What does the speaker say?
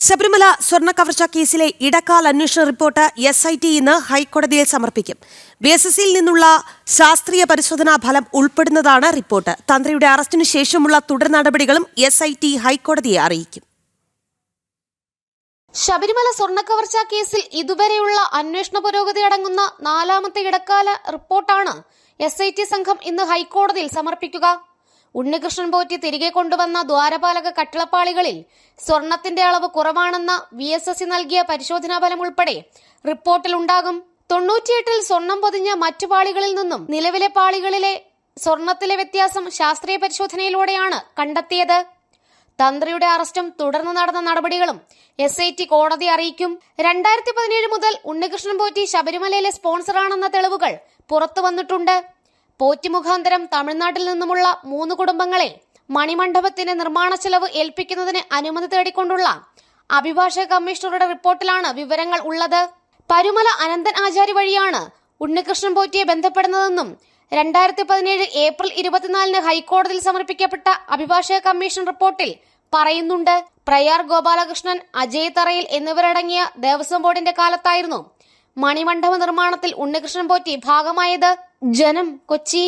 ശബരിമല സ്വർണ്ണ കവർച്ചാ കേസിലെ ഇടക്കാല അന്വേഷണ റിപ്പോർട്ട് SIT ഇന്ന് ഹൈക്കോടതിയിൽ സമർപ്പിക്കും. BSSൽ നിന്നുള്ള ശാസ്ത്രീയ പരിശോധനാ ഫലം ഉൾപ്പെടുന്നതാണ് റിപ്പോർട്ട്. തന്ത്രിയുടെ അറസ്റ്റിനു ശേഷമുള്ള തുടർ നടപടികളും SIT ഹൈക്കോടതിയെ അറിയിക്കും. ശബരിമല സ്വർണ്ണ കവർച്ചാ കേസിൽ ഇതുവരെയുള്ള അന്വേഷണ പുരോഗതി അടങ്ങുന്ന 4ാമത്തെ ഇടക്കാല റിപ്പോർട്ടാണ് SIT സംഘം ഇന്ന് ഹൈക്കോടതിയിൽ സമർപ്പിക്കുക. ഉണ്ണികൃഷ്ണൻ പോറ്റി തിരികെ കൊണ്ടുവന്ന ദ്വാരപാലക കട്ടിളപ്പാളികളിൽ സ്വർണത്തിന്റെ അളവ് കുറവാണെന്ന VSS നൽകിയ പരിശോധനാ ഫലം ഉൾപ്പെടെ റിപ്പോർട്ടിലുണ്ടാകും. 98-ൽ സ്വർണം പൊതിഞ്ഞ മറ്റു പാളികളിൽ നിന്നും നിലവിലെ പാളികളിലെ സ്വർണത്തിലെ വ്യത്യാസം ശാസ്ത്രീയ പരിശോധനയിലൂടെയാണ് കണ്ടെത്തിയത്. തന്ത്രിയുടെ അറസ്റ്റും തുടർന്ന് നടന്ന നടപടികളും SIT കോടതി അറിയിക്കും. 2017 മുതൽ ഉണ്ണികൃഷ്ണൻ പോറ്റി ശബരിമലയിലെ സ്പോൺസറാണെന്ന തെളിവുകൾ പുറത്തു വന്നിട്ടുണ്ട്. പോറ്റി മുഖാന്തരം തമിഴ്നാട്ടിൽ നിന്നുമുള്ള 3 കുടുംബങ്ങളെ മണിമണ്ഡപത്തിന്റെ നിർമ്മാണ ചെലവ് ഏൽപ്പിക്കുന്നതിന് അനുമതി തേടിക്കൊണ്ടുള്ള അഭിഭാഷക കമ്മീഷണറുടെ റിപ്പോർട്ടിലാണ് വിവരങ്ങൾ ഉള്ളത്. പരുമല അനന്തൻ ആചാരി വഴിയാണ് ഉണ്ണികൃഷ്ണൻ പോറ്റിയെ ബന്ധപ്പെടുന്നതെന്നും 2017 ഏപ്രിൽ 24-ന് ഹൈക്കോടതിയിൽ സമർപ്പിക്കപ്പെട്ട അഭിഭാഷക കമ്മീഷൻ റിപ്പോർട്ടിൽ പറയുന്നുണ്ട്. പ്രയാർ ഗോപാലകൃഷ്ണൻ, അജയ് തറയിൽ എന്നിവരടങ്ങിയ ദേവസ്വം ബോർഡിന്റെ കാലത്തായിരുന്നു മണിമണ്ഡപ നിർമ്മാണത്തിൽ ഉണ്ണികൃഷ്ണൻ പോറ്റി ഭാഗമായത്. ജനം, കൊച്ചി.